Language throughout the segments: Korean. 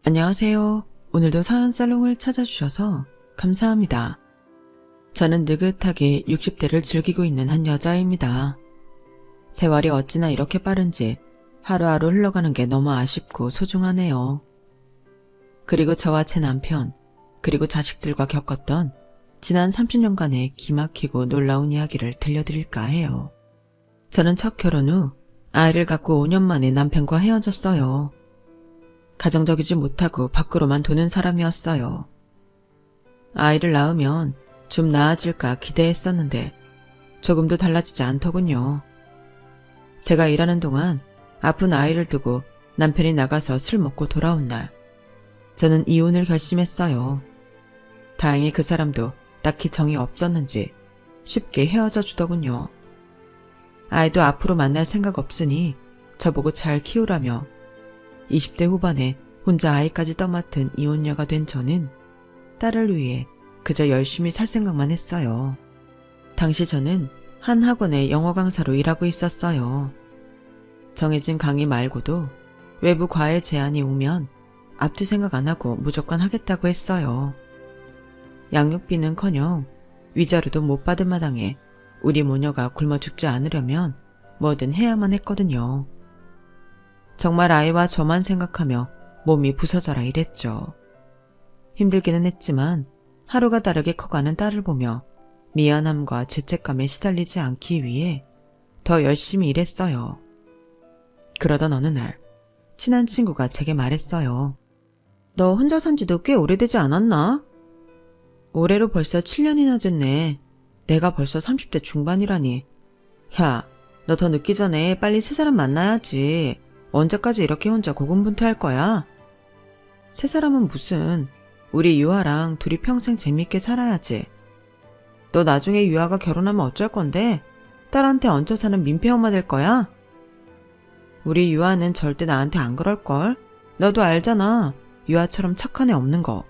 안녕하세요. 오늘도 사연살롱을 찾아주셔서 감사합니다. 저는 느긋하게 60대를 즐기고 있는 한 여자입니다. 세월이 어찌나 이렇게 빠른지 하루하루 흘러가는 게 너무 아쉽고 소중하네요. 그리고 저와 제 남편, 그리고 자식들과 겪었던 지난 30년간의 기막히고 놀라운 이야기를 들려드릴까 해요. 저는 첫 결혼 후 아이를 갖고 5년 만에 남편과 헤어졌어요. 가정적이지 못하고 밖으로만 도는 사람이었어요. 아이를 낳으면 좀 나아질까 기대했었는데 조금도 달라지지 않더군요. 제가 일하는 동안 아픈 아이를 두고 남편이 나가서 술 먹고 돌아온 날, 저는 이혼을 결심했어요. 다행히 그 사람도 딱히 정이 없었는지 쉽게 헤어져 주더군요. 아이도 앞으로 만날 생각 없으니 저보고 잘 키우라며 20대 후반에 혼자 아이까지 떠맡은 이혼녀가 된 저는 딸을 위해 그저 열심히 살 생각만 했어요. 당시 저는 한 학원의 영어 강사로 일하고 있었어요. 정해진 강의 말고도 외부 과외 제안이 오면 앞뒤 생각 안 하고 무조건 하겠다고 했어요. 양육비는커녕 위자료도 못 받은 마당에 우리 모녀가 굶어 죽지 않으려면 뭐든 해야만 했거든요. 정말 아이와 저만 생각하며 몸이 부서져라 이랬죠. 힘들기는 했지만 하루가 다르게 커가는 딸을 보며 미안함과 죄책감에 시달리지 않기 위해 더 열심히 일했어요. 그러던 어느 날 친한 친구가 제게 말했어요. 너 혼자 산 지도 꽤 오래되지 않았나? 올해로 벌써 7년이나 됐네. 내가 벌써 30대 중반이라니. 야, 너 더 늦기 전에 빨리 새 사람 만나야지. 언제까지 이렇게 혼자 고군분투할 거야? 새 사람은 무슨, 우리 유아랑 둘이 평생 재밌게 살아야지. 너 나중에 유아가 결혼하면 어쩔 건데? 딸한테 얹혀 사는 민폐 엄마 될 거야? 우리 유아는 절대 나한테 안 그럴걸? 너도 알잖아. 유아처럼 착한 애 없는 거.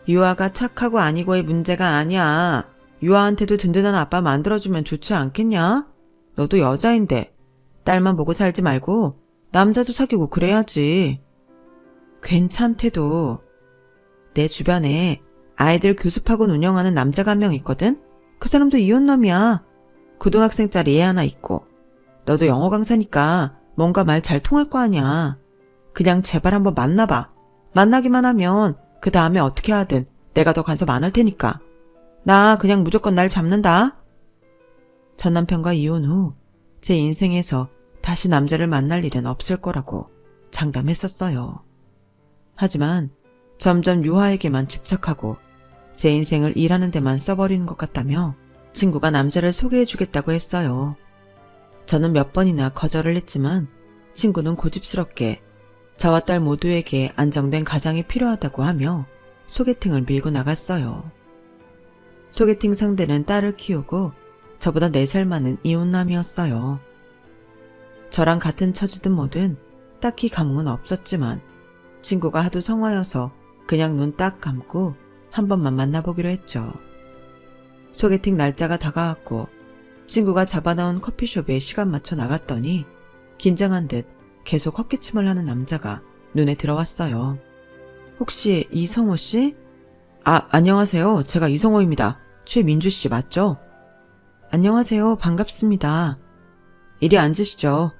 유아가 착하고 아니고의 문제가 아니야. 유아한테도 든든한 아빠 만들어주면 좋지 않겠냐? 너도 여자인데 딸만 보고 살지 말고 남자도 사귀고 그래야지. 괜찮대도. 내 주변에 아이들 교습학원 운영하는 남자가 한 명 있거든? 그 사람도 이혼남이야. 고등학생짜리 애 하나 있고. 너도 영어 강사니까 뭔가 말 잘 통할 거 아니야. 그냥 제발 한번 만나봐. 만나기만 하면 그 다음에 어떻게 하든 내가 더 간섭 안 할 테니까. 나 그냥 무조건 날 잡는다. 전 남편과 이혼 후 제 인생에서 다시 남자를 만날 일은 없을 거라고 장담했었어요. 하지만 점점 유아에게만 집착하고 제 인생을 일하는 데만 써버리는 것 같다며 친구가 남자를 소개해주겠다고 했어요. 저는 몇 번이나 거절을 했지만 친구는 고집스럽게 저와 딸 모두에게 안정된 가장이 필요하다고 하며 소개팅을 밀고 나갔어요. 소개팅 상대는 딸을 키우고 저보다 4살 많은 이혼남이었어요. 저랑 같은 처지든 뭐든 딱히 감흥은 없었지만 친구가 하도 성화여서 그냥 눈 딱 감고 한 번만 만나보기로 했죠. 소개팅 날짜가 다가왔고 친구가 잡아놓은 커피숍에 시간 맞춰 나갔더니 긴장한 듯 계속 헛기침을 하는 남자가 눈에 들어왔어요. 혹시 이성호 씨? 안녕하세요. 제가 이성호입니다. 최민주 씨 맞죠? 안녕하세요. 반갑습니다. 이리 앉으시죠.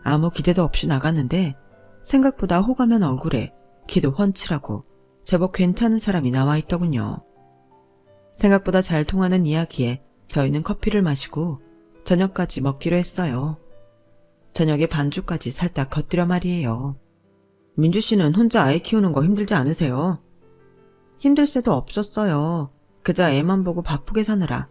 아무 기대도 없이 나갔는데 생각보다 호감한 얼굴에 키도 훤칠하고 제법 괜찮은 사람이 나와 있더군요. 생각보다 잘 통하는 이야기에 저희는 커피를 마시고 저녁까지 먹기로 했어요. 저녁에 반주까지 살짝 곁들여 말이에요. 민주 씨는 혼자 아이 키우는 거 힘들지 않으세요? 힘들 새도 없었어요. 그저 애만 보고 바쁘게 사느라.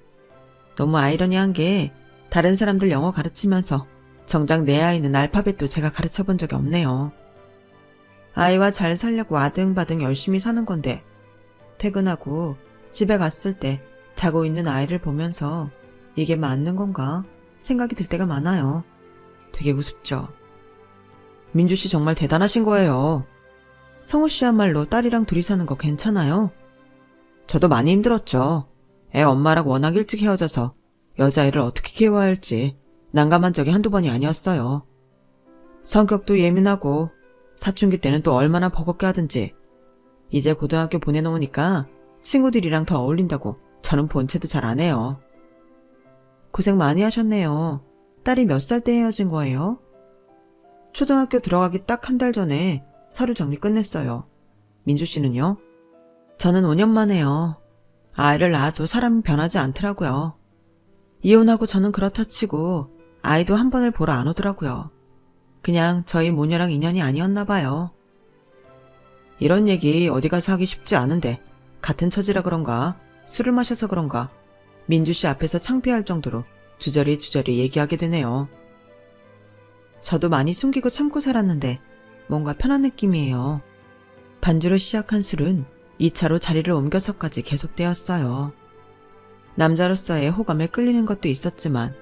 너무 아이러니한 게 다른 사람들 영어 가르치면서 정작 내 아이는 알파벳도 제가 가르쳐 본 적이 없네요. 아이와 잘 살려고 아등바등 열심히 사는 건데 퇴근하고 집에 갔을 때 자고 있는 아이를 보면서 이게 맞는 건가 생각이 들 때가 많아요. 되게 우습죠. 민주 씨 정말 대단하신 거예요. 성우 씨야말로 딸이랑 둘이 사는 거 괜찮아요? 저도 많이 힘들었죠. 애 엄마랑 워낙 일찍 헤어져서 여자애를 어떻게 키워야 할지 난감한 적이 한두 번이 아니었어요. 성격도 예민하고 사춘기 때는 또 얼마나 버겁게 하든지. 이제 고등학교 보내놓으니까 친구들이랑 더 어울린다고 저는 본체도 잘 안 해요. 고생 많이 하셨네요. 딸이 몇 살 때 헤어진 거예요? 초등학교 들어가기 딱 한 달 전에 서류 정리 끝냈어요. 민주 씨는요? 저는 5년 만에요. 아이를 낳아도 사람이 변하지 않더라고요. 이혼하고 저는 그렇다 치고 아이도 한 번을 보러 안 오더라고요. 그냥 저희 모녀랑 인연이 아니었나 봐요. 이런 얘기 어디 가서 하기 쉽지 않은데 같은 처지라 그런가 술을 마셔서 그런가 민주 씨 앞에서 창피할 정도로 주저리 얘기하게 되네요. 저도 많이 숨기고 참고 살았는데 뭔가 편한 느낌이에요. 반주로 시작한 술은 2차로 자리를 옮겨서까지 계속되었어요. 남자로서의 호감에 끌리는 것도 있었지만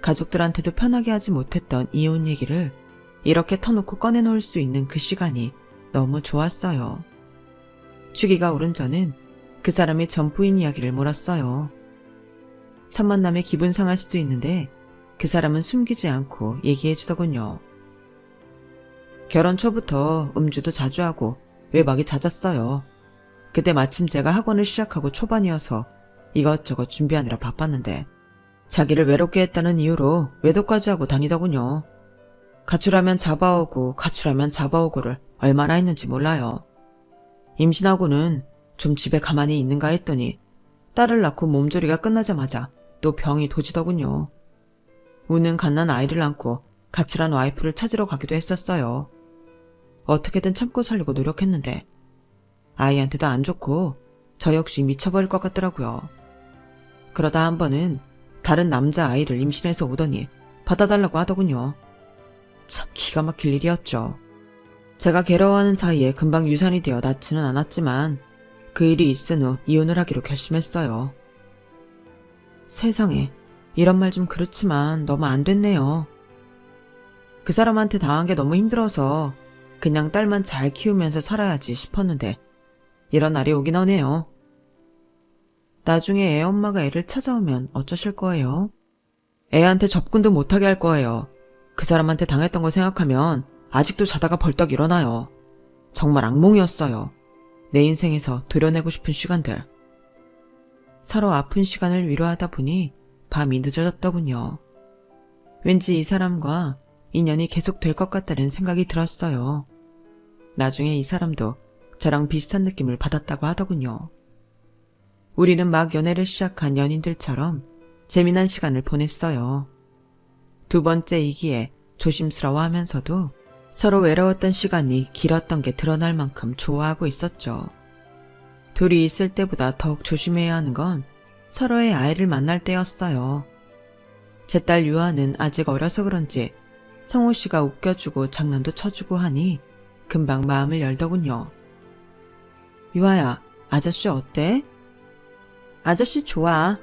가족들한테도 편하게 하지 못했던 이혼 얘기를 이렇게 터놓고 꺼내놓을 수 있는 그 시간이 너무 좋았어요. 취기가 오른 저는 그 사람의 전 부인 이야기를 물었어요. 첫 만남에 기분 상할 수도 있는데 그 사람은 숨기지 않고 얘기해 주더군요. 결혼 초부터 음주도 자주 하고 외박이 잦았어요. 그때 마침 제가 학원을 시작하고 초반이어서 이것저것 준비하느라 바빴는데 자기를 외롭게 했다는 이유로 외도까지 하고 다니더군요. 가출하면 잡아오고 가출하면 잡아오고를 얼마나 했는지 몰라요. 임신하고는 좀 집에 가만히 있는가 했더니 딸을 낳고 몸조리가 끝나자마자 또 병이 도지더군요. 우는 갓난 아이를 안고 가출한 와이프를 찾으러 가기도 했었어요. 어떻게든 참고 살려고 노력했는데 아이한테도 안 좋고 저 역시 미쳐버릴 것 같더라고요. 그러다 한 번은 다른 남자 아이를 임신해서 오더니 받아달라고 하더군요. 참 기가 막힐 일이었죠. 제가 괴로워하는 사이에 금방 유산이 되어 낳지는 않았지만 그 일이 있은 후 이혼을 하기로 결심했어요. 세상에, 이런 말 좀 그렇지만 너무 안 됐네요. 그 사람한테 당한 게 너무 힘들어서 그냥 딸만 잘 키우면서 살아야지 싶었는데 이런 날이 오긴 하네요. 나중에 애 엄마가 애를 찾아오면 어쩌실 거예요? 애한테 접근도 못하게 할 거예요. 그 사람한테 당했던 거 생각하면 아직도 자다가 벌떡 일어나요. 정말 악몽이었어요. 내 인생에서 도려내고 싶은 시간들. 서로 아픈 시간을 위로하다 보니 밤이 늦어졌더군요. 왠지 이 사람과 인연이 계속될 것 같다는 생각이 들었어요. 나중에 이 사람도 저랑 비슷한 느낌을 받았다고 하더군요. 우리는 막 연애를 시작한 연인들처럼 재미난 시간을 보냈어요. 두 번째이기에 조심스러워하면서도 서로 외로웠던 시간이 길었던 게 드러날 만큼 좋아하고 있었죠. 둘이 있을 때보다 더욱 조심해야 하는 건 서로의 아이를 만날 때였어요. 제 딸 유아는 아직 어려서 그런지 성호 씨가 웃겨주고 장난도 쳐주고 하니 금방 마음을 열더군요. 유아야, 아저씨 어때? 아저씨 좋아.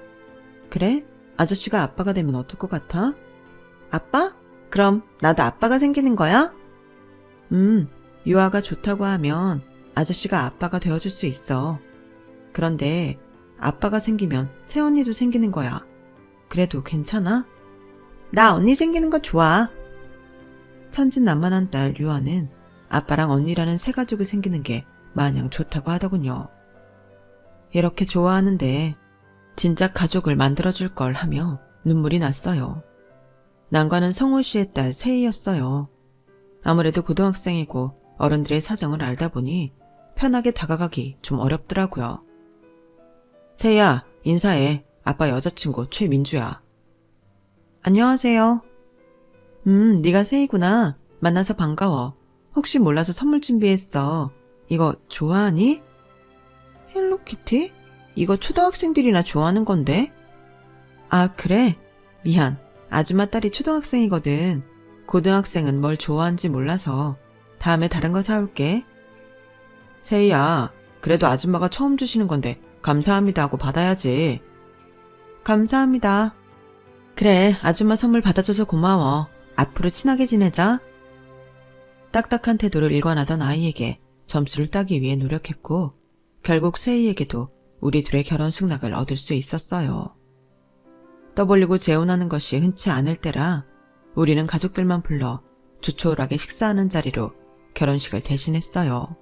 그래? 아저씨가 아빠가 되면 어떨 것 같아? 아빠? 그럼 나도 아빠가 생기는 거야? 유아가 좋다고 하면 아저씨가 아빠가 되어줄 수 있어. 그런데 아빠가 생기면 새언니도 생기는 거야. 그래도 괜찮아? 나 언니 생기는 거 좋아. 천진난만한 딸 유아는 아빠랑 언니라는 새 가족이 생기는 게 마냥 좋다고 하더군요. 이렇게 좋아하는데 진짜 가족을 만들어줄 걸 하며 눈물이 났어요. 난관은 성호 씨의 딸 세희였어요. 아무래도 고등학생이고 어른들의 사정을 알다 보니 편하게 다가가기 좀 어렵더라고요. 세희야, 인사해. 아빠 여자친구 최민주야. 안녕하세요. 네가 세희구나. 만나서 반가워. 혹시 몰라서 선물 준비했어. 이거 좋아하니? 헬로키티? 이거 초등학생들이나 좋아하는 건데? 아, 그래? 미안. 아줌마 딸이 초등학생이거든. 고등학생은 뭘 좋아하는지 몰라서 다음에 다른 거 사올게. 세희야, 그래도 아줌마가 처음 주시는 건데 감사합니다 하고 받아야지. 감사합니다. 그래, 아줌마 선물 받아줘서 고마워. 앞으로 친하게 지내자. 딱딱한 태도를 일관하던 아이에게 점수를 따기 위해 노력했고 결국 세희에게도 우리 둘의 결혼 승낙을 얻을 수 있었어요. 떠벌리고 재혼하는 것이 흔치 않을 때라 우리는 가족들만 불러 조촐하게 식사하는 자리로 결혼식을 대신했어요.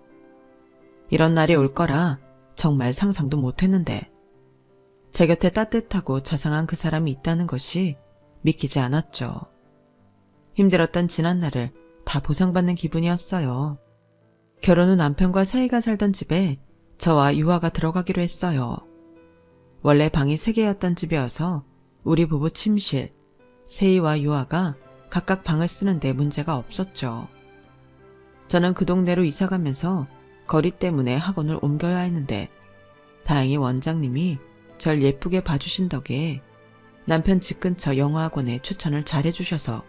이런 날이 올 거라 정말 상상도 못했는데 제 곁에 따뜻하고 자상한 그 사람이 있다는 것이 믿기지 않았죠. 힘들었던 지난날을 다 보상받는 기분이었어요. 결혼 후 남편과 사이가 살던 집에 저와 유아가 들어가기로 했어요. 원래 방이 3개였던 집이어서 우리 부부 침실, 세희와 유아가 각각 방을 쓰는데 문제가 없었죠. 저는 그 동네로 이사가면서 거리 때문에 학원을 옮겨야 했는데 다행히 원장님이 절 예쁘게 봐주신 덕에 남편 집 근처 영어학원에 추천을 잘해주셔서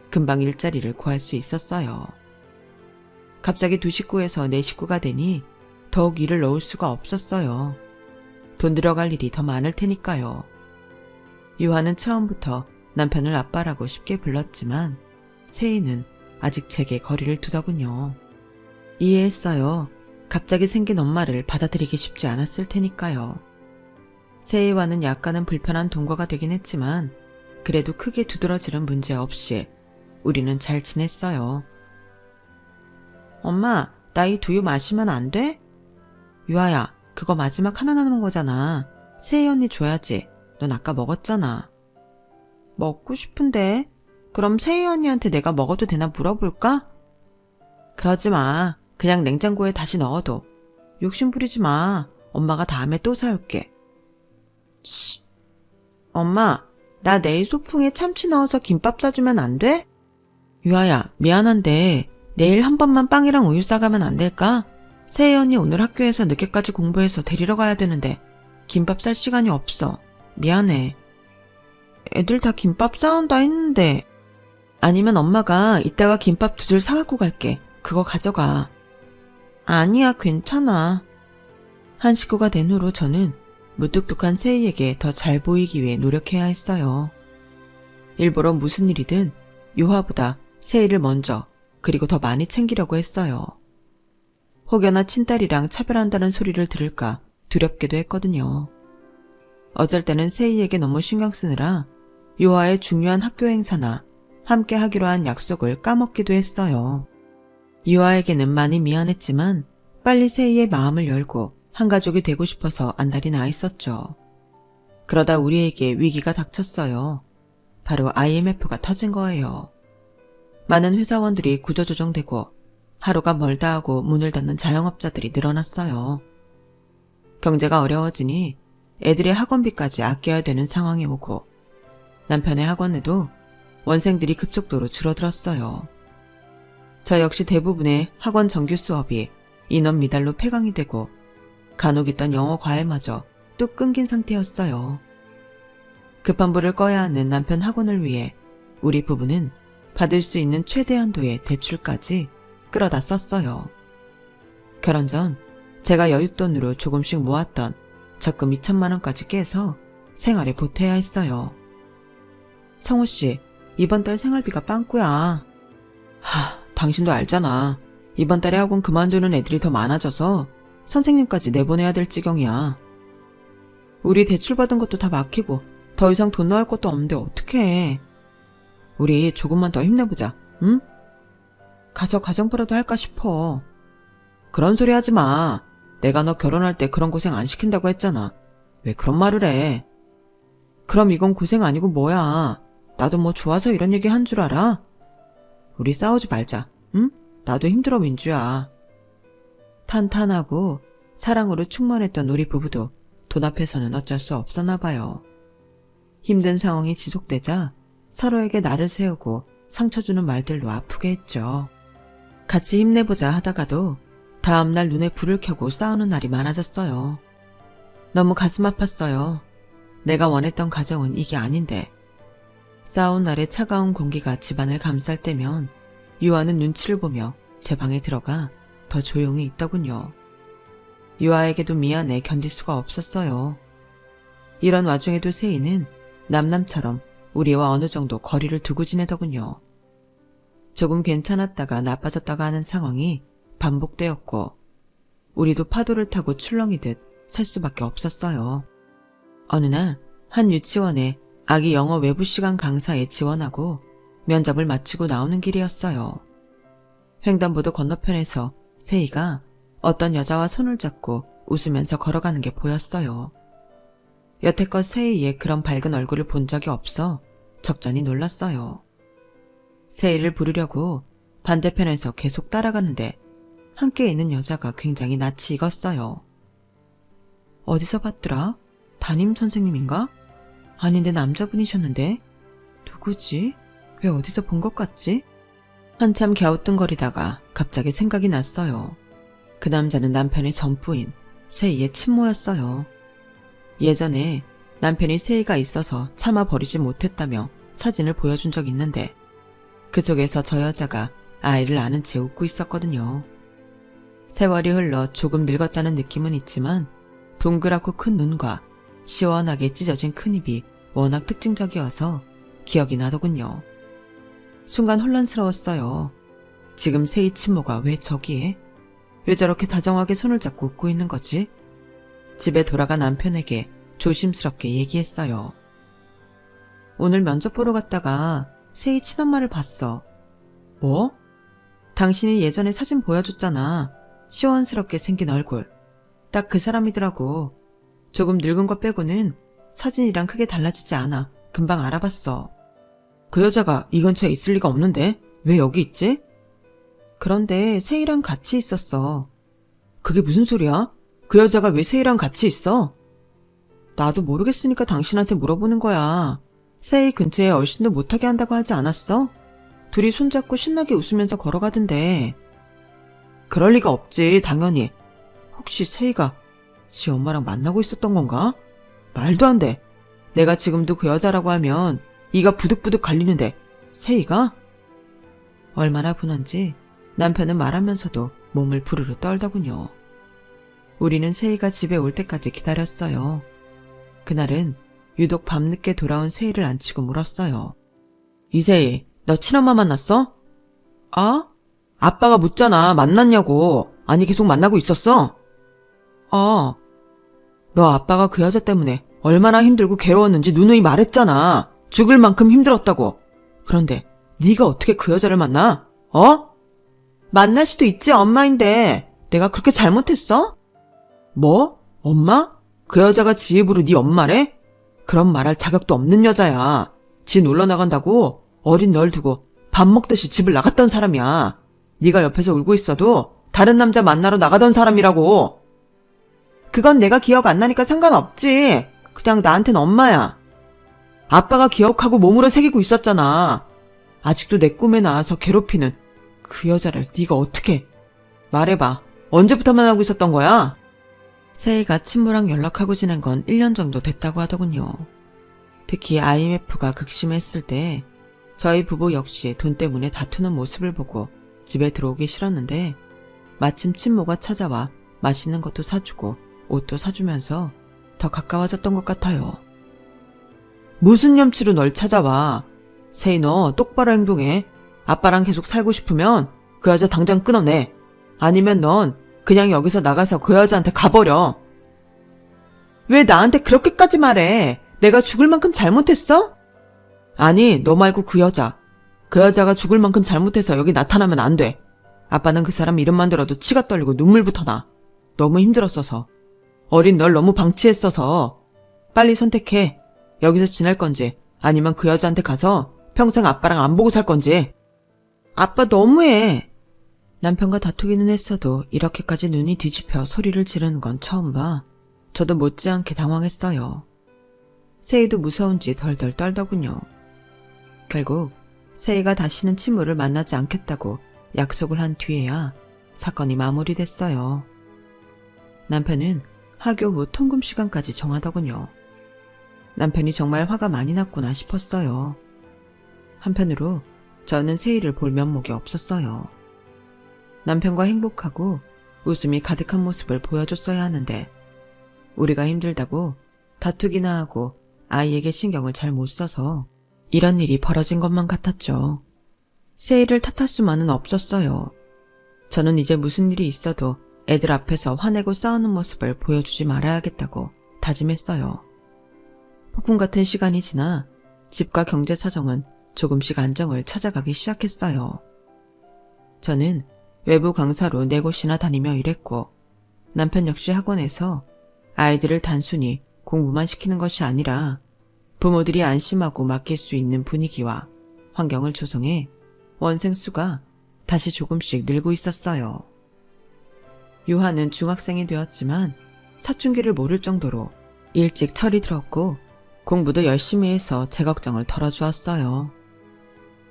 금방 일자리를 구할 수 있었어요. 갑자기 2식구에서 4식구가 되니 더욱 일을 넣을 수가 없었어요. 돈 들어갈 일이 더 많을 테니까요. 유아는 처음부터 남편을 아빠라고 쉽게 불렀지만 세희는 아직 제게 거리를 두더군요. 이해했어요. 갑자기 생긴 엄마를 받아들이기 쉽지 않았을 테니까요. 세희와는 약간은 불편한 동거가 되긴 했지만 그래도 크게 두드러지는 문제 없이 우리는 잘 지냈어요. 엄마, 나 이 두유 마시면 안 돼? 유아야, 그거 마지막 하나 남은 거잖아. 세희 언니 줘야지. 넌 아까 먹었잖아. 먹고 싶은데. 그럼 세희 언니한테 내가 먹어도 되나 물어볼까? 그러지 마. 그냥 냉장고에 다시 넣어둬. 욕심 부리지 마. 엄마가 다음에 또 사올게. 치. 엄마, 나 내일 소풍에 참치 넣어서 김밥 싸주면 안 돼? 유아야, 미안한데 내일 한 번만 빵이랑 우유 싸가면 안 될까? 세희 언니 오늘 학교에서 늦게까지 공부해서 데리러 가야 되는데 김밥 쌀 시간이 없어. 미안해. 애들 다 김밥 싸온다 했는데. 아니면 엄마가 이따가 김밥 2줄 사갖고 갈게. 그거 가져가. 아니야, 괜찮아. 한 식구가 된 후로 저는 무뚝뚝한 세희에게 더 잘 보이기 위해 노력해야 했어요. 일부러 무슨 일이든 유아보다 세희를 먼저 그리고 더 많이 챙기려고 했어요. 혹여나 친딸이랑 차별한다는 소리를 들을까 두렵기도 했거든요. 어쩔 때는 세희에게 너무 신경 쓰느라 유아의 중요한 학교 행사나 함께 하기로 한 약속을 까먹기도 했어요. 유아에게는 많이 미안했지만 빨리 세희의 마음을 열고 한 가족이 되고 싶어서 안달이 나 있었죠. 그러다 우리에게 위기가 닥쳤어요. 바로 IMF가 터진 거예요. 많은 회사원들이 구조조정되고 하루가 멀다 하고 문을 닫는 자영업자들이 늘어났어요. 경제가 어려워지니 애들의 학원비까지 아껴야 되는 상황이 오고 남편의 학원에도 원생들이 급속도로 줄어들었어요. 저 역시 대부분의 학원 정규 수업이 인원 미달로 폐강이 되고 간혹 있던 영어 과외마저 뚝 끊긴 상태였어요. 급한 불을 꺼야 하는 남편 학원을 위해 우리 부부는 받을 수 있는 최대한도의 대출까지 끌어다 썼어요. 결혼 전 제가 여윳돈으로 조금씩 모았던 적금 2천만 원까지 깨서 생활에 보태야 했어요. 성우씨, 이번 달 생활비가 빵꾸야. 당신도 알잖아. 이번 달에 학원 그만두는 애들이 더 많아져서 선생님까지 내보내야 될 지경이야. 우리 대출받은 것도 다 막히고 더 이상 돈 넣을 것도 없는데 어떡해. 우리 조금만 더 힘내보자, 응? 가서 가정부라도 할까 싶어. 그런 소리 하지 마. 내가 너 결혼할 때 그런 고생 안 시킨다고 했잖아. 왜 그런 말을 해? 그럼 이건 고생 아니고 뭐야. 나도 뭐 좋아서 이런 얘기 한 줄 알아? 우리 싸우지 말자, 응? 나도 힘들어, 민주야. 탄탄하고 사랑으로 충만했던 우리 부부도 돈 앞에서는 어쩔 수 없었나 봐요. 힘든 상황이 지속되자 서로에게 나를 세우고 상처 주는 말들로 아프게 했죠. 같이 힘내보자 하다가도 다음날 눈에 불을 켜고 싸우는 날이 많아졌어요. 너무 가슴 아팠어요. 내가 원했던 가정은 이게 아닌데. 싸운 날의 차가운 공기가 집안을 감쌀 때면 유아는 눈치를 보며 제 방에 들어가 더 조용히 있더군요. 유아에게도 미안해 견딜 수가 없었어요. 이런 와중에도 세희는 남남처럼 우리와 어느 정도 거리를 두고 지내더군요. 조금 괜찮았다가 나빠졌다가 하는 상황이 반복되었고 우리도 파도를 타고 출렁이듯 살 수밖에 없었어요. 어느 날 한 유치원에 아기 영어 외부 시간 강사에 지원하고 면접을 마치고 나오는 길이었어요. 횡단보도 건너편에서 세희가 어떤 여자와 손을 잡고 웃으면서 걸어가는 게 보였어요. 여태껏 세희의 그런 밝은 얼굴을 본 적이 없어 적잖이 놀랐어요. 세희를 부르려고 반대편에서 계속 따라가는데 함께 있는 여자가 굉장히 낯이 익었어요. 어디서 봤더라? 담임 선생님인가? 아닌데 남자분이셨는데? 누구지? 왜 어디서 본 것 같지? 한참 갸우뚱거리다가 갑자기 생각이 났어요. 그 남자는 남편의 전부인 세희의 친모였어요. 예전에 남편이 세희가 있어서 참아버리지 못했다며 사진을 보여준 적이 있는데 그 속에서 저 여자가 아이를 안은 채 웃고 있었거든요. 세월이 흘러 조금 늙었다는 느낌은 있지만 동그랗고 큰 눈과 시원하게 찢어진 큰 입이 워낙 특징적이어서 기억이 나더군요. 순간 혼란스러웠어요. 지금 세희 친모가 왜 저기에? 왜 저렇게 다정하게 손을 잡고 웃고 있는 거지? 집에 돌아가 남편에게 조심스럽게 얘기했어요. 오늘 면접 보러 갔다가 세희 친엄마를 봤어. 뭐? 당신이 예전에 사진 보여줬잖아. 시원스럽게 생긴 얼굴. 딱 그 사람이더라고. 조금 늙은 거 빼고는 사진이랑 크게 달라지지 않아. 금방 알아봤어. 그 여자가 이 근처에 있을 리가 없는데 왜 여기 있지? 그런데 세희랑 같이 있었어. 그게 무슨 소리야? 그 여자가 왜 세희랑 같이 있어? 나도 모르겠으니까 당신한테 물어보는 거야. 세희 근처에 얼씬도 못하게 한다고 하지 않았어? 둘이 손잡고 신나게 웃으면서 걸어가던데. 그럴 리가 없지, 당연히. 혹시 세희가 지 엄마랑 만나고 있었던 건가? 말도 안 돼. 내가 지금도 그 여자라고 하면 이가 부득부득 갈리는데 세희가? 얼마나 분한지 남편은 말하면서도 몸을 부르르 떨더군요. 우리는 세희가 집에 올 때까지 기다렸어요. 그날은 유독 밤늦게 돌아온 세희를 안치고 물었어요. 이세희, 너 친엄마 만났어? 아? 아빠가 묻잖아. 만났냐고. 아니 계속 만나고 있었어? 아. 너 아빠가 그 여자 때문에 얼마나 힘들고 괴로웠는지 누누이 말했잖아. 죽을 만큼 힘들었다고. 그런데 네가 어떻게 그 여자를 만나? 어? 만날 수도 있지, 엄마인데. 내가 그렇게 잘못했어? 뭐? 엄마? 그 여자가 지 입으로 네 엄마래? 그런 말할 자격도 없는 여자야. 지 놀러 나간다고 어린 널 두고 밥 먹듯이 집을 나갔던 사람이야. 네가 옆에서 울고 있어도 다른 남자 만나러 나가던 사람이라고. 그건 내가 기억 안 나니까 상관없지. 그냥 나한텐 엄마야. 아빠가 기억하고 몸으로 새기고 있었잖아. 아직도 내 꿈에 나와서 괴롭히는 그 여자를 네가 어떻게. 말해봐. 언제부터 만나고 있었던 거야? 세희가 친모랑 연락하고 지낸 건 1년 정도 됐다고 하더군요. 특히 IMF가 극심했을 때 저희 부부 역시 돈 때문에 다투는 모습을 보고 집에 들어오기 싫었는데 마침 친모가 찾아와 맛있는 것도 사주고 옷도 사주면서 더 가까워졌던 것 같아요. 무슨 염치로 널 찾아와. 세희, 너 똑바로 행동해. 아빠랑 계속 살고 싶으면 그 여자 당장 끊어내. 아니면 넌 그냥 여기서 나가서 그 여자한테 가버려. 왜 나한테 그렇게까지 말해? 내가 죽을 만큼 잘못했어? 아니, 너 말고 그 여자. 그 여자가 죽을 만큼 잘못해서 여기 나타나면 안 돼. 아빠는 그 사람 이름만 들어도 치가 떨리고 눈물부터 나. 너무 힘들었어서. 어린 널 너무 방치했어서. 빨리 선택해. 여기서 지낼 건지 아니면 그 여자한테 가서 평생 아빠랑 안 보고 살 건지. 아빠 너무해. 남편과 다투기는 했어도 이렇게까지 눈이 뒤집혀 소리를 지르는 건 처음 봐. 저도 못지않게 당황했어요. 세희도 무서운지 덜덜 떨더군요. 결국 세희가 다시는 친모를 만나지 않겠다고 약속을 한 뒤에야 사건이 마무리됐어요. 남편은 하교 후 통금 시간까지 정하더군요. 남편이 정말 화가 많이 났구나 싶었어요. 한편으로 저는 세희를 볼 면목이 없었어요. 남편과 행복하고 웃음이 가득한 모습을 보여줬어야 하는데 우리가 힘들다고 다투기나 하고 아이에게 신경을 잘 못 써서 이런 일이 벌어진 것만 같았죠. 세희를 탓할 수만은 없었어요. 저는 이제 무슨 일이 있어도 애들 앞에서 화내고 싸우는 모습을 보여주지 말아야겠다고 다짐했어요. 폭풍 같은 시간이 지나 집과 경제 사정은 조금씩 안정을 찾아가기 시작했어요. 저는 외부 강사로 4곳이나 다니며 일했고 남편 역시 학원에서 아이들을 단순히 공부만 시키는 것이 아니라 부모들이 안심하고 맡길 수 있는 분위기와 환경을 조성해 원생 수가 다시 조금씩 늘고 있었어요. 유하는 중학생이 되었지만 사춘기를 모를 정도로 일찍 철이 들었고 공부도 열심히 해서 제 걱정을 덜어주었어요.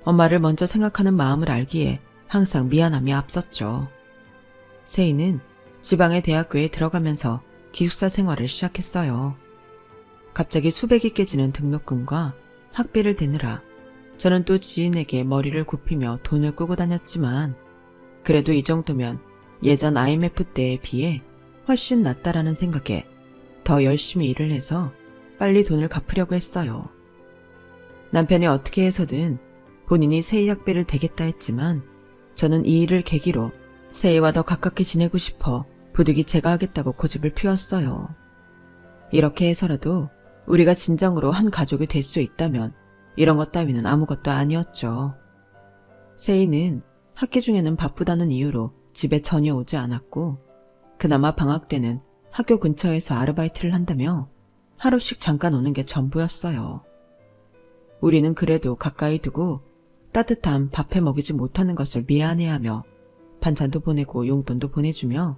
엄마를 먼저 생각하는 마음을 알기에 항상 미안함이 앞섰죠. 세이는 지방의 대학교에 들어가면서 기숙사 생활을 시작했어요. 갑자기 수백이 깨지는 등록금과 학비를 대느라 저는 또 지인에게 머리를 굽히며 돈을 꾸고 다녔지만 그래도 이 정도면 예전 IMF 때에 비해 훨씬 낫다라는 생각에 더 열심히 일을 해서 빨리 돈을 갚으려고 했어요. 남편이 어떻게 해서든 본인이 세이 학비를 대겠다 했지만 저는 이 일을 계기로 세이와 더 가깝게 지내고 싶어 부득이 제가 하겠다고 고집을 피웠어요. 이렇게 해서라도 우리가 진정으로 한 가족이 될 수 있다면 이런 것 따위는 아무것도 아니었죠. 세이는 학기 중에는 바쁘다는 이유로 집에 전혀 오지 않았고 그나마 방학 때는 학교 근처에서 아르바이트를 한다며 하루씩 잠깐 오는 게 전부였어요. 우리는 그래도 가까이 두고 따뜻한 밥해 먹이지 못하는 것을 미안해하며 반찬도 보내고 용돈도 보내주며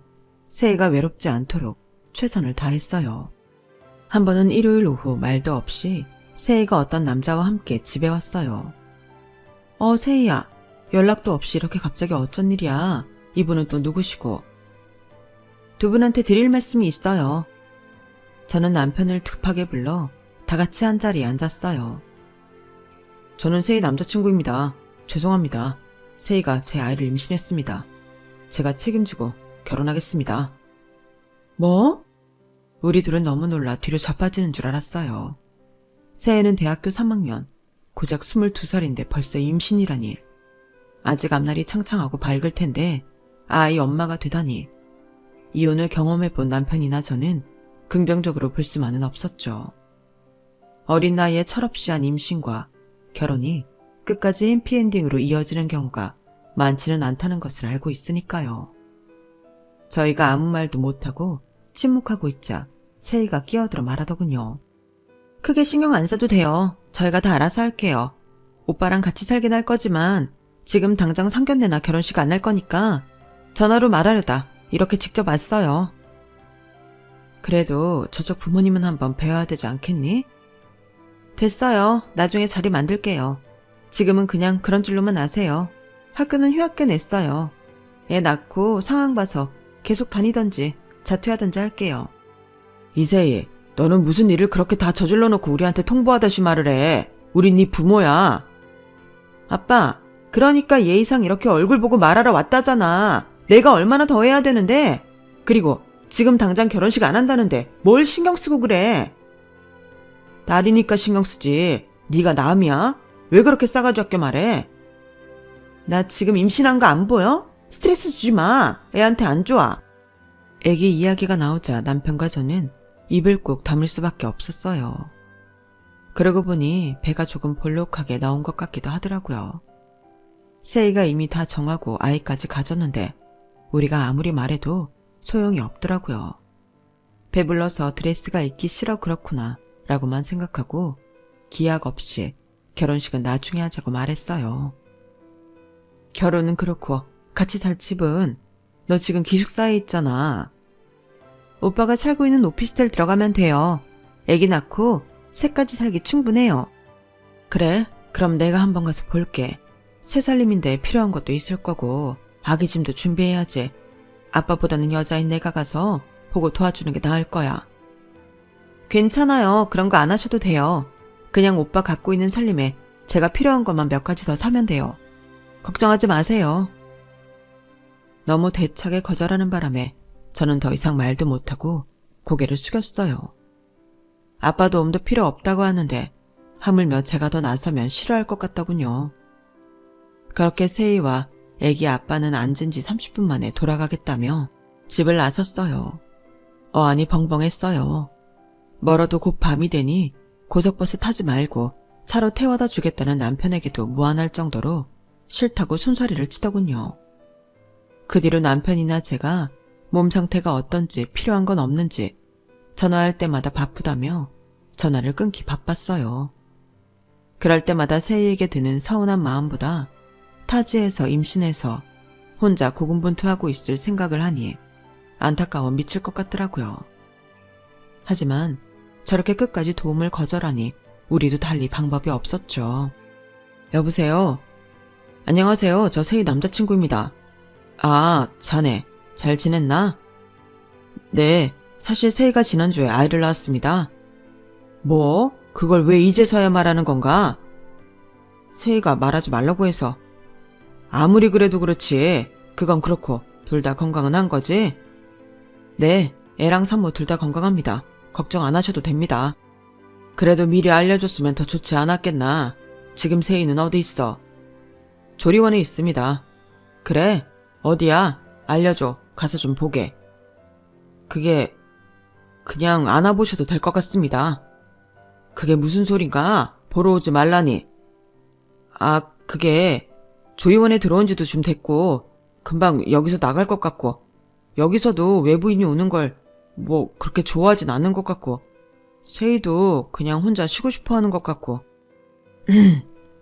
세이가 외롭지 않도록 최선을 다했어요. 한 번은 일요일 오후 말도 없이 세이가 어떤 남자와 함께 집에 왔어요. 세이야, 연락도 없이 이렇게 갑자기 어쩐 일이야? 이분은 또 누구시고? 두 분한테 드릴 말씀이 있어요. 저는 남편을 급하게 불러 다 같이 한 자리에 앉았어요. 저는 세이 남자친구입니다. 죄송합니다. 세이가 제 아이를 임신했습니다. 제가 책임지고 결혼하겠습니다. 뭐? 우리 둘은 너무 놀라 뒤로 자빠지는 줄 알았어요. 세이는 대학교 3학년, 고작 22살인데 벌써 임신이라니. 아직 앞날이 창창하고 밝을 텐데 아이 엄마가 되다니. 이혼을 경험해본 남편이나 저는 긍정적으로 볼 수만은 없었죠. 어린 나이에 철없이 한 임신과 결혼이 끝까지 해피엔딩으로 이어지는 경우가 많지는 않다는 것을 알고 있으니까요. 저희가 아무 말도 못하고 침묵하고 있자 세이가 끼어들어 말하더군요. 크게 신경 안 써도 돼요. 저희가 다 알아서 할게요. 오빠랑 같이 살긴 할 거지만 지금 당장 상견례나 결혼식 안 할 거니까 전화로 말하려다 이렇게 직접 왔어요. 그래도 저쪽 부모님은 한번 뵈어야 되지 않겠니? 됐어요. 나중에 자리 만들게요. 지금은 그냥 그런 줄로만 아세요. 학교는 휴학계 냈어요. 애 낳고 상황 봐서 계속 다니던지 자퇴하던지 할게요. 이세희, 너는 무슨 일을 그렇게 다 저질러 놓고 우리한테 통보하다시 말을 해. 우린 네 부모야. 아빠, 그러니까 예의상 이렇게 얼굴 보고 말하러 왔다잖아. 내가 얼마나 더 해야 되는데? 그리고 지금 당장 결혼식 안 한다는데 뭘 신경 쓰고 그래? 딸이니까 신경 쓰지. 네가 남이야? 왜 그렇게 싸가지 없게 말해? 나 지금 임신한 거 안 보여? 스트레스 주지 마. 애한테 안 좋아. 애기 이야기가 나오자 남편과 저는 입을 꾹 다물 수밖에 없었어요. 그러고 보니 배가 조금 볼록하게 나온 것 같기도 하더라고요. 세이가 이미 다 정하고 아이까지 가졌는데 우리가 아무리 말해도 소용이 없더라고요. 배불러서 드레스가 입기 싫어 그렇구나 라고만 생각하고 기약 없이 결혼식은 나중에 하자고 말했어요. 결혼은 그렇고 같이 살 집은 너 지금 기숙사에 있잖아. 오빠가 살고 있는 오피스텔 들어가면 돼요. 애기 낳고 새까지 살기 충분해요. 그래? 그럼 내가 한번 가서 볼게. 새 살림인데 필요한 것도 있을 거고 아기 짐도 준비해야지. 아빠보다는 여자인 내가 가서 보고 도와주는 게 나을 거야. 괜찮아요. 그런 거 안 하셔도 돼요. 그냥 오빠 갖고 있는 살림에 제가 필요한 것만 몇 가지 더 사면 돼요. 걱정하지 마세요. 너무 대차게 거절하는 바람에 저는 더 이상 말도 못하고 고개를 숙였어요. 아빠 도움도 필요 없다고 하는데 하물며 제가 더 나서면 싫어할 것 같더군요. 그렇게 세이와 애기 아빠는 앉은 지 30분 만에 돌아가겠다며 집을 나섰어요. 어안이 벙벙했어요. 멀어도 곧 밤이 되니 고속버스 타지 말고 차로 태워다 주겠다는 남편에게도 무안할 정도로 싫다고 손사래를 치더군요. 그 뒤로 남편이나 제가 몸 상태가 어떤지 필요한 건 없는지 전화할 때마다 바쁘다며 전화를 끊기 바빴어요. 그럴 때마다 세희에게 드는 서운한 마음보다 타지에서 임신해서 혼자 고군분투하고 있을 생각을 하니 안타까워 미칠 것 같더라고요. 하지만 저렇게 끝까지 도움을 거절하니 우리도 달리 방법이 없었죠. 여보세요? 안녕하세요. 저 세희 남자친구입니다. 아, 자네 잘 지냈나? 네, 사실 세희가 지난주에 아이를 낳았습니다. 뭐? 그걸 왜 이제서야 말하는 건가? 세희가 말하지 말라고 해서. 아무리 그래도 그렇지. 그건 그렇고 둘 다 건강은 한 거지? 네, 애랑 산모 둘 다 건강합니다. 걱정 안 하셔도 됩니다. 그래도 미리 알려줬으면 더 좋지 않았겠나. 지금 세희는 어디 있어? 조리원에 있습니다. 그래? 어디야? 알려줘. 가서 좀 보게. 그게 그냥 안아보셔도 될 것 같습니다. 그게 무슨 소린가? 보러 오지 말라니. 아, 그게 조리원에 들어온 지도 좀 됐고 금방 여기서 나갈 것 같고 여기서도 외부인이 오는 걸 뭐 그렇게 좋아하진 않는 것 같고 세희도 그냥 혼자 쉬고 싶어 하는 것 같고.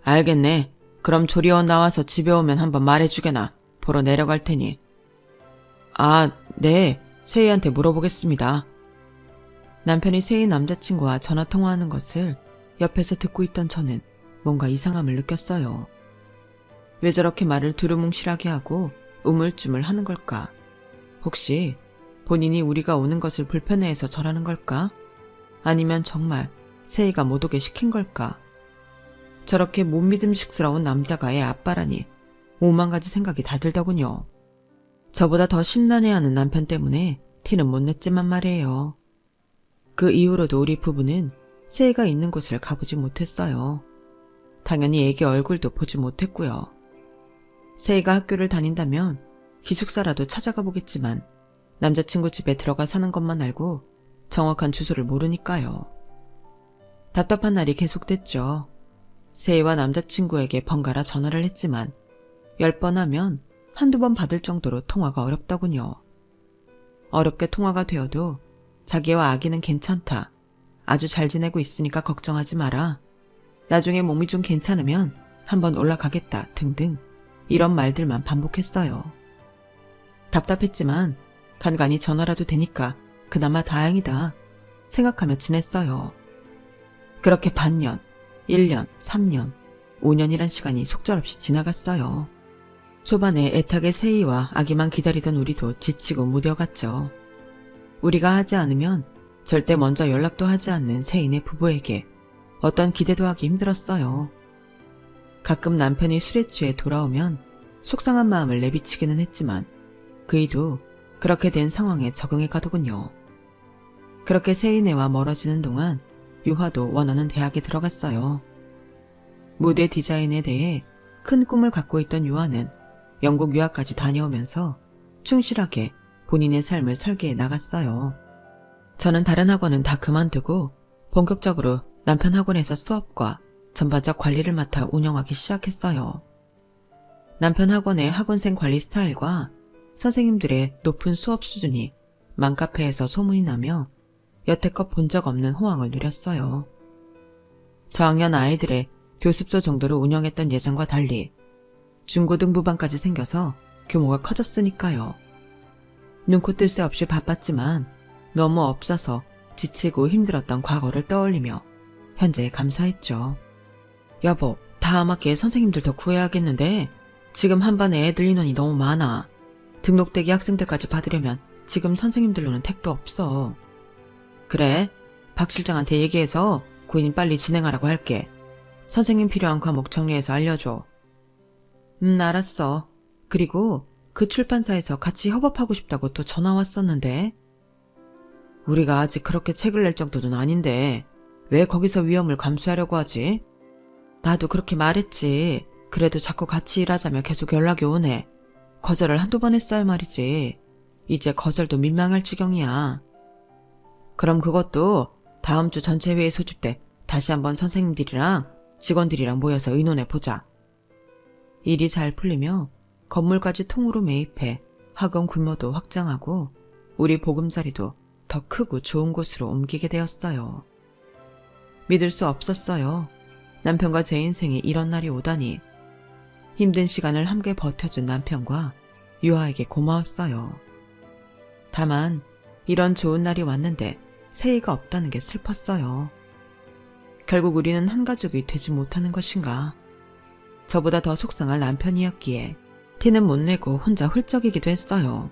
알겠네. 그럼 조리원 나와서 집에 오면 한번 말해주게나. 보러 내려갈 테니. 아, 네. 세희한테 물어보겠습니다. 남편이 세희 남자친구와 전화통화하는 것을 옆에서 듣고 있던 저는 뭔가 이상함을 느꼈어요. 왜 저렇게 말을 두루뭉실하게 하고 우물쭈물 하는 걸까? 혹시 본인이 우리가 오는 것을 불편해해서 저라는 걸까? 아니면 정말 세희가 못 오게 시킨 걸까? 저렇게 못 믿음직스러운 남자가 애 아빠라니 5만 가지 생각이 다 들더군요. 저보다 더 심란해하는 남편 때문에 티는 못 냈지만 말이에요. 그 이후로도 우리 부부는 세희가 있는 곳을 가보지 못했어요. 당연히 애기 얼굴도 보지 못했고요. 세희가 학교를 다닌다면 기숙사라도 찾아가 보겠지만 남자친구 집에 들어가 사는 것만 알고 정확한 주소를 모르니까요. 답답한 날이 계속됐죠. 세희와 남자친구에게 번갈아 전화를 했지만 10번 하면 한두 번 받을 정도로 통화가 어렵더군요. 어렵게 통화가 되어도 자기와 아기는 괜찮다. 아주 잘 지내고 있으니까 걱정하지 마라. 나중에 몸이 좀 괜찮으면 한번 올라가겠다 등등 이런 말들만 반복했어요. 답답했지만 간간히 전화라도 되니까 그나마 다행이다 생각하며 지냈어요. 그렇게 반년, 1년, 3년, 5년이란 시간이 속절없이 지나갔어요. 초반에 애타게 세희와 아기만 기다리던 우리도 지치고 무뎌갔죠. 우리가 하지 않으면 절대 먼저 연락도 하지 않는 세희네 부부에게 어떤 기대도 하기 힘들었어요. 가끔 남편이 술에 취해 돌아오면 속상한 마음을 내비치기는 했지만 그이도 그렇게 된 상황에 적응해 가더군요. 그렇게 세희네와 멀어지는 동안 유화도 원하는 대학에 들어갔어요. 무대 디자인에 대해 큰 꿈을 갖고 있던 유화는 영국 유학까지 다녀오면서 충실하게 본인의 삶을 설계해 나갔어요. 저는 다른 학원은 다 그만두고 본격적으로 남편 학원에서 수업과 전반적 관리를 맡아 운영하기 시작했어요. 남편 학원의 학원생 관리 스타일과 선생님들의 높은 수업 수준이 맘카페에서 소문이 나며 여태껏 본 적 없는 호황을 누렸어요. 저학년 아이들의 교습소 정도로 운영했던 예전과 달리 중고등부반까지 생겨서 규모가 커졌으니까요. 눈코 뜰 새 없이 바빴지만 너무 없어서 지치고 힘들었던 과거를 떠올리며 현재에 감사했죠. 여보, 다음 학기에 선생님들 더 구해야겠는데 지금 한 반에 애들 인원이 너무 많아. 등록대기 학생들까지 받으려면 지금 선생님들로는 택도 없어. 그래, 박 실장한테 얘기해서 고인 빨리 진행하라고 할게. 선생님 필요한 과목 정리해서 알려줘. 알았어. 그리고 그 출판사에서 같이 협업하고 싶다고 또 전화 왔었는데. 우리가 아직 그렇게 책을 낼 정도는 아닌데 왜 거기서 위험을 감수하려고 하지? 나도 그렇게 말했지. 그래도 자꾸 같이 일하자며 계속 연락이 오네. 거절을 한두 번 했어야 말이지. 이제 거절도 민망할 지경이야. 그럼 그것도 다음 주 전체 회의 소집 때 다시 한번 선생님들이랑 직원들이랑 모여서 의논해 보자. 일이 잘 풀리며 건물까지 통으로 매입해 학원 규모도 확장하고 우리 보금자리도 더 크고 좋은 곳으로 옮기게 되었어요. 믿을 수 없었어요. 남편과 제 인생에 이런 날이 오다니. 힘든 시간을 함께 버텨준 남편과 유아에게 고마웠어요. 다만 이런 좋은 날이 왔는데 세희가 없다는 게 슬펐어요. 결국 우리는 한 가족이 되지 못하는 것인가. 저보다 더 속상할 남편이었기에 티는 못 내고 혼자 훌쩍이기도 했어요.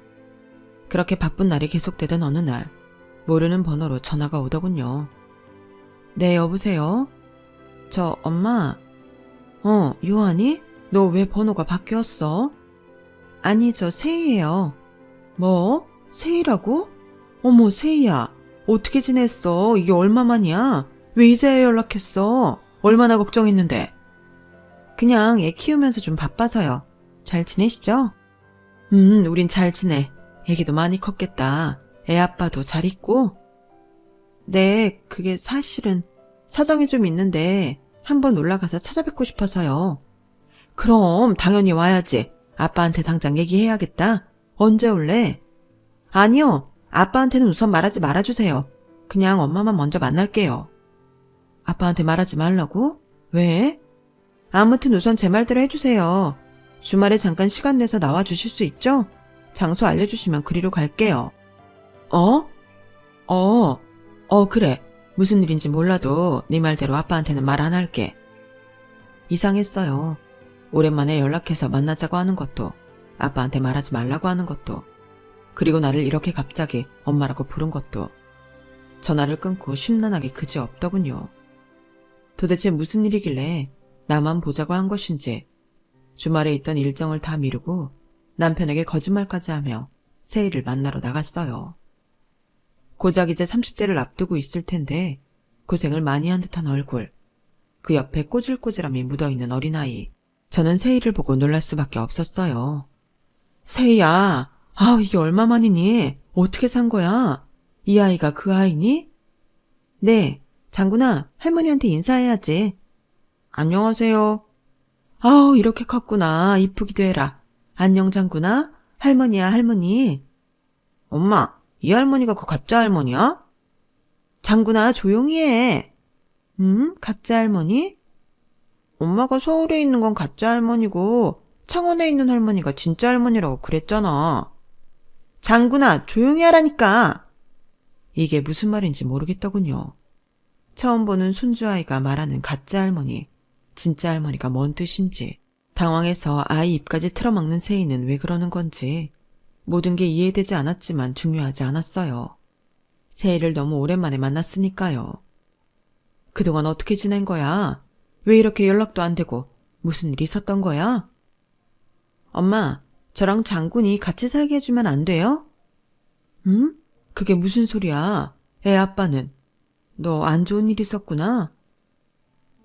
그렇게 바쁜 날이 계속되던 어느 날 모르는 번호로 전화가 오더군요. 네, 여보세요? 저 엄마. 요한이? 너 왜 번호가 바뀌었어? 아니, 저 세희예요. 뭐? 세희라고? 어머, 세희야. 어떻게 지냈어? 이게 얼마만이야? 왜 이제야 연락했어? 얼마나 걱정했는데. 그냥 애 키우면서 좀 바빠서요. 잘 지내시죠? 우린 잘 지내. 애기도 많이 컸겠다. 애 아빠도 잘 있고? 네, 그게 사실은 사정이 좀 있는데 한번 올라가서 찾아뵙고 싶어서요. 그럼 당연히 와야지. 아빠한테 당장 얘기해야겠다. 언제 올래? 아니요. 아빠한테는 우선 말하지 말아주세요. 그냥 엄마만 먼저 만날게요. 아빠한테 말하지 말라고? 왜? 아무튼 우선 제 말대로 해주세요. 주말에 잠깐 시간 내서 나와주실 수 있죠? 장소 알려주시면 그리로 갈게요. 그래. 무슨 일인지 몰라도 네 말대로 아빠한테는 말 안 할게. 이상했어요. 오랜만에 연락해서 만나자고 하는 것도, 아빠한테 말하지 말라고 하는 것도, 그리고 나를 이렇게 갑자기 엄마라고 부른 것도, 전화를 끊고 심란하게 그지없더군요. 도대체 무슨 일이길래 나만 보자고 한 것인지 주말에 있던 일정을 다 미루고 남편에게 거짓말까지 하며 세희를 만나러 나갔어요. 고작 이제 30대를 앞두고 있을 텐데 고생을 많이 한 듯한 얼굴, 그 옆에 꼬질꼬질함이 묻어있는 어린아이. 저는 세희를 보고 놀랄 수밖에 없었어요. 세희야, 이게 얼마만이니? 어떻게 산 거야? 이 아이가 그 아이니? 네, 장군아, 할머니한테 인사해야지. 안녕하세요. 이렇게 컸구나. 이쁘기도 해라. 안녕, 장군아. 할머니야, 할머니. 엄마, 이 할머니가 그 가짜 할머니야? 장군아, 조용히 해. 가짜 할머니? 엄마가 서울에 있는 건 가짜 할머니고 창원에 있는 할머니가 진짜 할머니라고 그랬잖아. 장군아, 조용히 하라니까. 이게 무슨 말인지 모르겠더군요. 처음 보는 손주아이가 말하는 가짜 할머니, 진짜 할머니가 뭔 뜻인지 당황해서 아이 입까지 틀어막는 세희는 왜 그러는 건지 모든 게 이해되지 않았지만 중요하지 않았어요. 세희를 너무 오랜만에 만났으니까요. 그동안 어떻게 지낸 거야? 왜 이렇게 연락도 안 되고 무슨 일이 있었던 거야? 엄마, 저랑 장군이 같이 살게 해주면 안 돼요? 그게 무슨 소리야? 애 아빠는? 너 안 좋은 일 있었구나?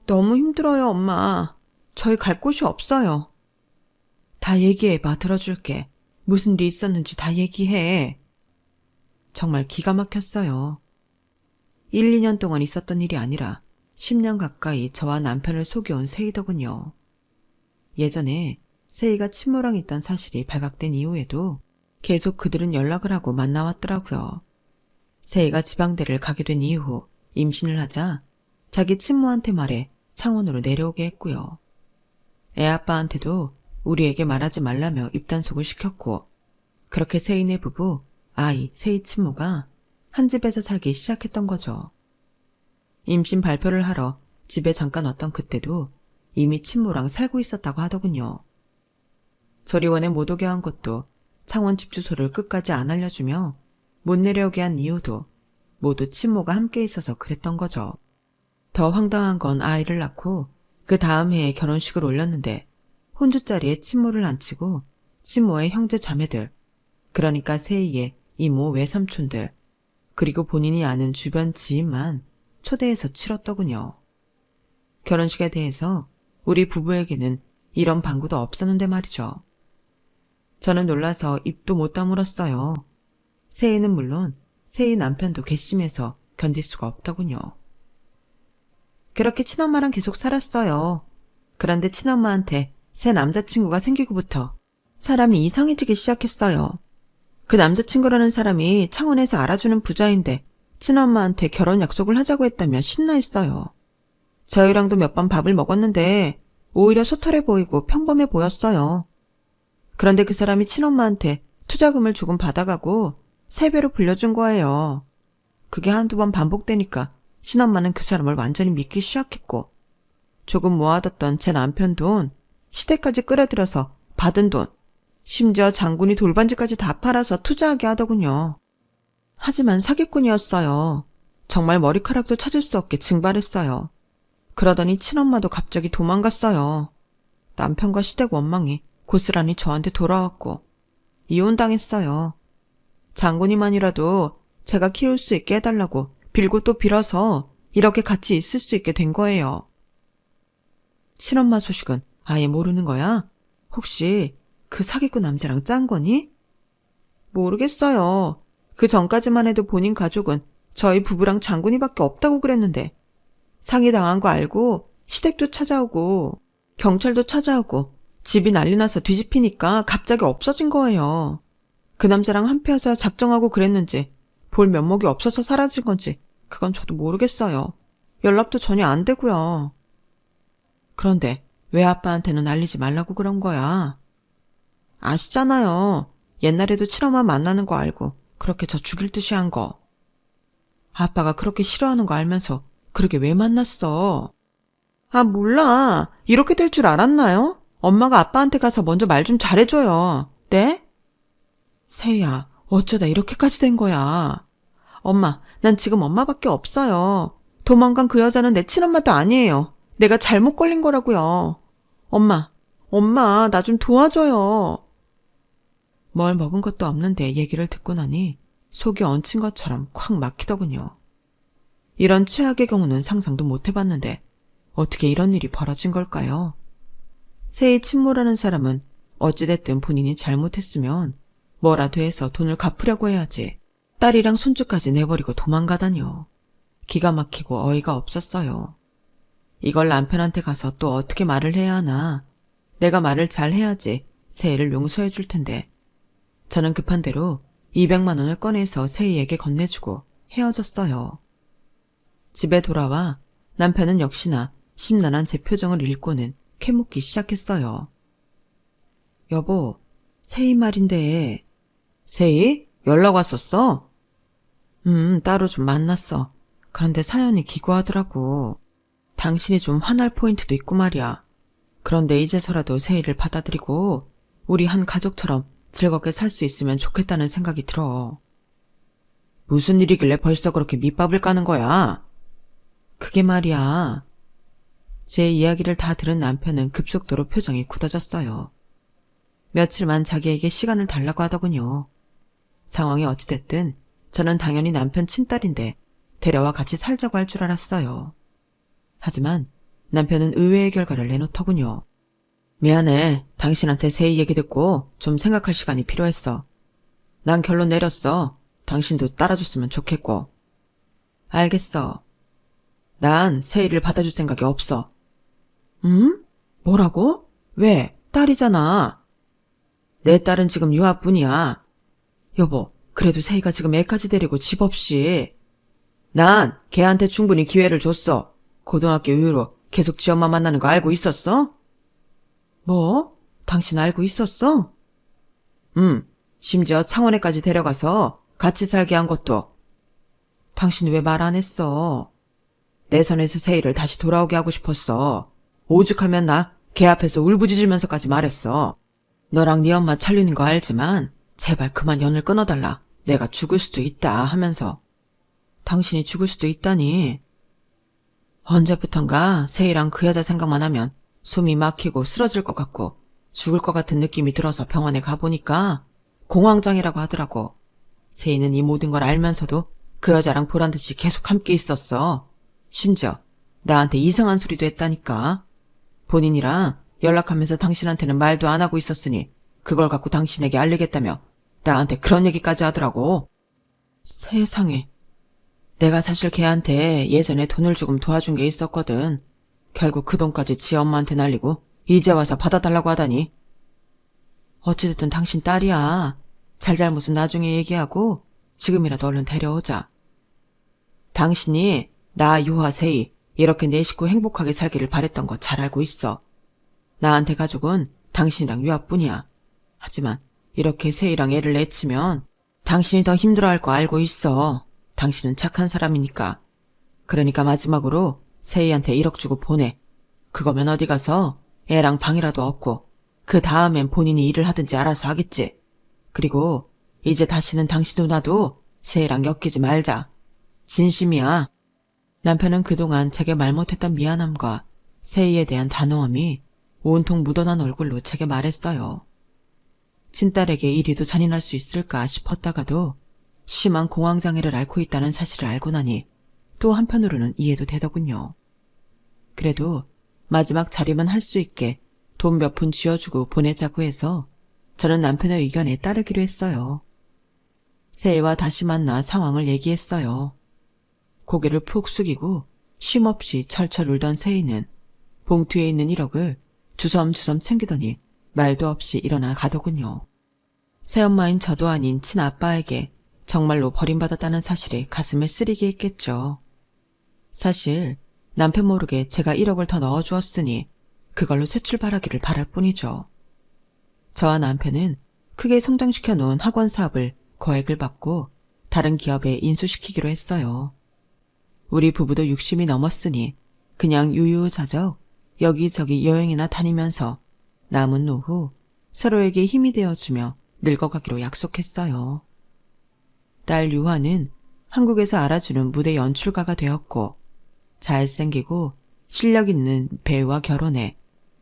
너무 힘들어요, 엄마. 저희 갈 곳이 없어요. 다 얘기해봐, 들어줄게. 무슨 일이 있었는지 다 얘기해. 정말 기가 막혔어요. 1, 2년 동안 있었던 일이 아니라 10년 가까이 저와 남편을 속여온 세희더군요. 예전에 세희가 친모랑 있던 사실이 발각된 이후에도 계속 그들은 연락을 하고 만나왔더라고요. 세희가 지방대를 가게 된 이후 임신을 하자 자기 친모한테 말해 창원으로 내려오게 했고요. 애아빠한테도 우리에게 말하지 말라며 입단속을 시켰고, 그렇게 세희네 부부, 아이, 세희 친모가 한 집에서 살기 시작했던 거죠. 임신 발표를 하러 집에 잠깐 왔던 그때도 이미 친모랑 살고 있었다고 하더군요. 조리원에 못 오게 한 것도 창원 집 주소를 끝까지 안 알려주며 못 내려오게 한 이유도 모두 친모가 함께 있어서 그랬던 거죠. 더 황당한 건 아이를 낳고 그 다음 해에 결혼식을 올렸는데 혼주자리에 친모를 앉히고 친모의 형제 자매들, 그러니까 세희의 이모 외삼촌들, 그리고 본인이 아는 주변 지인만 초대해서 치렀더군요. 결혼식에 대해서 우리 부부에게는 이런 방구도 없었는데 말이죠. 저는 놀라서 입도 못 다물었어요. 세희는 물론 세희 남편도 괘씸해서 견딜 수가 없더군요. 그렇게 친엄마랑 계속 살았어요. 그런데 친엄마한테 새 남자친구가 생기고부터 사람이 이상해지기 시작했어요. 그 남자친구라는 사람이 창원에서 알아주는 부자인데 친엄마한테 결혼 약속을 하자고 했다며 신나했어요. 저희랑도 몇 번 밥을 먹었는데 오히려 소탈해 보이고 평범해 보였어요. 그런데 그 사람이 친엄마한테 투자금을 조금 받아가고 3배로 불려준 거예요. 그게 한두 번 반복되니까 친엄마는 그 사람을 완전히 믿기 시작했고 조금 모아뒀던 제 남편 돈, 시댁까지 끌어들여서 받은 돈, 심지어 장군이 돌반지까지 다 팔아서 투자하게 하더군요. 하지만 사기꾼이었어요. 정말 머리카락도 찾을 수 없게 증발했어요. 그러더니 친엄마도 갑자기 도망갔어요. 남편과 시댁 원망이 고스란히 저한테 돌아왔고 이혼당했어요. 장군이만이라도 제가 키울 수 있게 해달라고 빌고 또 빌어서 이렇게 같이 있을 수 있게 된 거예요. 친엄마 소식은 아예 모르는 거야? 혹시 그 사기꾼 남자랑 짠 거니? 모르겠어요. 그 전까지만 해도 본인 가족은 저희 부부랑 장군이밖에 없다고 그랬는데 상의당한 거 알고 시댁도 찾아오고 경찰도 찾아오고 집이 난리 나서 뒤집히니까 갑자기 없어진 거예요. 그 남자랑 한패여서 작정하고 그랬는지 볼 면목이 없어서 사라진 건지 그건 저도 모르겠어요. 연락도 전혀 안 되고요. 그런데 왜 아빠한테는 알리지 말라고 그런 거야? 아시잖아요. 옛날에도 친엄마 만나는 거 알고 그렇게 저 죽일 듯이 한 거. 아빠가 그렇게 싫어하는 거 알면서 그렇게 왜 만났어? 아, 몰라. 이렇게 될 줄 알았나요? 엄마가 아빠한테 가서 먼저 말 좀 잘해줘요. 네? 세희야, 어쩌다 이렇게까지 된 거야. 엄마, 난 지금 엄마밖에 없어요. 도망간 그 여자는 내 친엄마도 아니에요. 내가 잘못 걸린 거라고요. 엄마, 나 좀 도와줘요. 뭘 먹은 것도 없는데 얘기를 듣고 나니 속이 얹힌 것처럼 콱 막히더군요. 이런 최악의 경우는 상상도 못 해봤는데 어떻게 이런 일이 벌어진 걸까요? 세희 친모라는 사람은 어찌됐든 본인이 잘못했으면 뭐라도 해서 돈을 갚으려고 해야지 딸이랑 손주까지 내버리고 도망가다니요. 기가 막히고 어이가 없었어요. 이걸 남편한테 가서 또 어떻게 말을 해야 하나. 내가 말을 잘 해야지 세희를 용서해 줄 텐데. 저는 급한 대로 200만 원을 꺼내서 세희에게 건네주고 헤어졌어요. 집에 돌아와 남편은 역시나 심란한 제 표정을 읽고는 캐묻기 시작했어요. 여보, 세희 말인데. 세희? 연락 왔었어? 따로 좀 만났어. 그런데 사연이 기구하더라고. 당신이 좀 화날 포인트도 있고 말이야. 그런데 이제서라도 세희를 받아들이고 우리 한 가족처럼 즐겁게 살 수 있으면 좋겠다는 생각이 들어. 무슨 일이길래 벌써 그렇게 밑밥을 까는 거야? 그게 말이야. 제 이야기를 다 들은 남편은 급속도로 표정이 굳어졌어요. 며칠만 자기에게 시간을 달라고 하더군요. 상황이 어찌됐든 저는 당연히 남편 친딸인데 데려와 같이 살자고 할 줄 알았어요. 하지만 남편은 의외의 결과를 내놓더군요. 미안해. 당신한테 세희 얘기 듣고 좀 생각할 시간이 필요했어. 난 결론 내렸어. 당신도 따라줬으면 좋겠고. 알겠어. 난 세희를 받아줄 생각이 없어. 뭐라고? 왜? 딸이잖아. 내 딸은 지금 유아뿐이야. 여보, 그래도 세희가 지금 애까지 데리고 집 없이. 난 걔한테 충분히 기회를 줬어. 고등학교 이후로 계속 지 엄마 만나는 거 알고 있었어? 뭐? 당신 알고 있었어? 심지어 창원에까지 데려가서 같이 살게 한 것도. 당신 왜 말 안 했어? 내 손에서 세희를 다시 돌아오게 하고 싶었어. 오죽하면 나 걔 앞에서 울부짖으면서까지 말했어. 너랑 네 엄마 char리는 거 알지만 제발 그만 연을 끊어달라. 내가 죽을 수도 있다 하면서. 당신이 죽을 수도 있다니. 언제부턴가 세희랑 그 여자 생각만 하면 숨이 막히고 쓰러질 것 같고 죽을 것 같은 느낌이 들어서 병원에 가보니까 공황장애라고 하더라고. 세희는 이 모든 걸 알면서도 그 여자랑 보란듯이 계속 함께 있었어. 심지어 나한테 이상한 소리도 했다니까. 본인이랑 연락하면서 당신한테는 말도 안 하고 있었으니 그걸 갖고 당신에게 알리겠다며 나한테 그런 얘기까지 하더라고. 세상에. 내가 사실 걔한테 예전에 돈을 조금 도와준 게 있었거든. 결국 그 돈까지 지 엄마한테 날리고 이제 와서 받아달라고 하다니. 어찌됐든 당신 딸이야. 잘잘못은 나중에 얘기하고 지금이라도 얼른 데려오자. 당신이 나 유아 세이 이렇게 내 식구 행복하게 살기를 바랬던 거 잘 알고 있어. 나한테 가족은 당신이랑 유아뿐이야. 하지만 이렇게 세이랑 애를 내치면 당신이 더 힘들어할 거 알고 있어. 당신은 착한 사람이니까. 그러니까 마지막으로 세이한테 1억 주고 보내. 그거면 어디 가서 애랑 방이라도 얻고 그 다음엔 본인이 일을 하든지 알아서 하겠지. 그리고 이제 다시는 당신 누나도 세이랑 엮이지 말자. 진심이야. 남편은 그동안 제게 말 못했던 미안함과 세이에 대한 단호함이 온통 묻어난 얼굴로 제게 말했어요. 친딸에게 이리도 잔인할 수 있을까 싶었다가도 심한 공황장애를 앓고 있다는 사실을 알고 나니 또 한편으로는 이해도 되더군요. 그래도 마지막 자립은 할 수 있게 돈 몇 푼 쥐어주고 보내자고 해서 저는 남편의 의견에 따르기로 했어요. 세이와 다시 만나 상황을 얘기했어요. 고개를 푹 숙이고 쉼없이 철철 울던 세이는 봉투에 있는 1억을 주섬주섬 챙기더니 말도 없이 일어나 가더군요. 새엄마인 저도 아닌 친아빠에게 정말로 버림받았다는 사실이 가슴을 쓰리게 했겠죠. 사실 남편 모르게 제가 1억을 더 넣어주었으니 그걸로 새 출발하기를 바랄 뿐이죠. 저와 남편은 크게 성장시켜 놓은 학원 사업을 거액을 받고 다른 기업에 인수시키기로 했어요. 우리 부부도 60이 넘었으니 그냥 유유자적 여기저기 여행이나 다니면서 남은 노후 서로에게 힘이 되어주며 늙어가기로 약속했어요. 딸 유화는 한국에서 알아주는 무대 연출가가 되었고 잘생기고 실력 있는 배우와 결혼해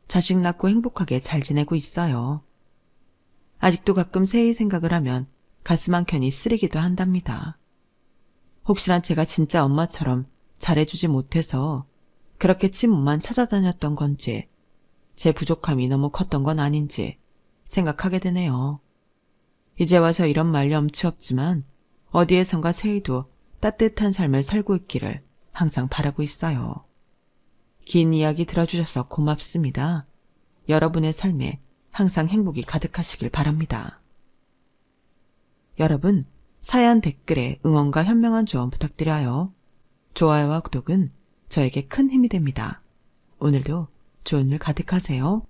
자식 낳고 행복하게 잘 지내고 있어요. 아직도 가끔 세이 생각을 하면 가슴 한켠이 쓰리기도 한답니다. 혹시나 제가 진짜 엄마처럼 잘해주지 못해서 그렇게 친모만 찾아다녔던 건지 제 부족함이 너무 컸던 건 아닌지 생각하게 되네요. 이제 와서 이런 말 염치 없지만 어디에선가 세이도 따뜻한 삶을 살고 있기를 항상 바라고 있어요. 긴 이야기 들어주셔서 고맙습니다. 여러분의 삶에 항상 행복이 가득하시길 바랍니다. 여러분, 사연 댓글에 응원과 현명한 조언 부탁드려요. 좋아요와 구독은 저에게 큰 힘이 됩니다. 오늘도 좋은 일 가득하세요.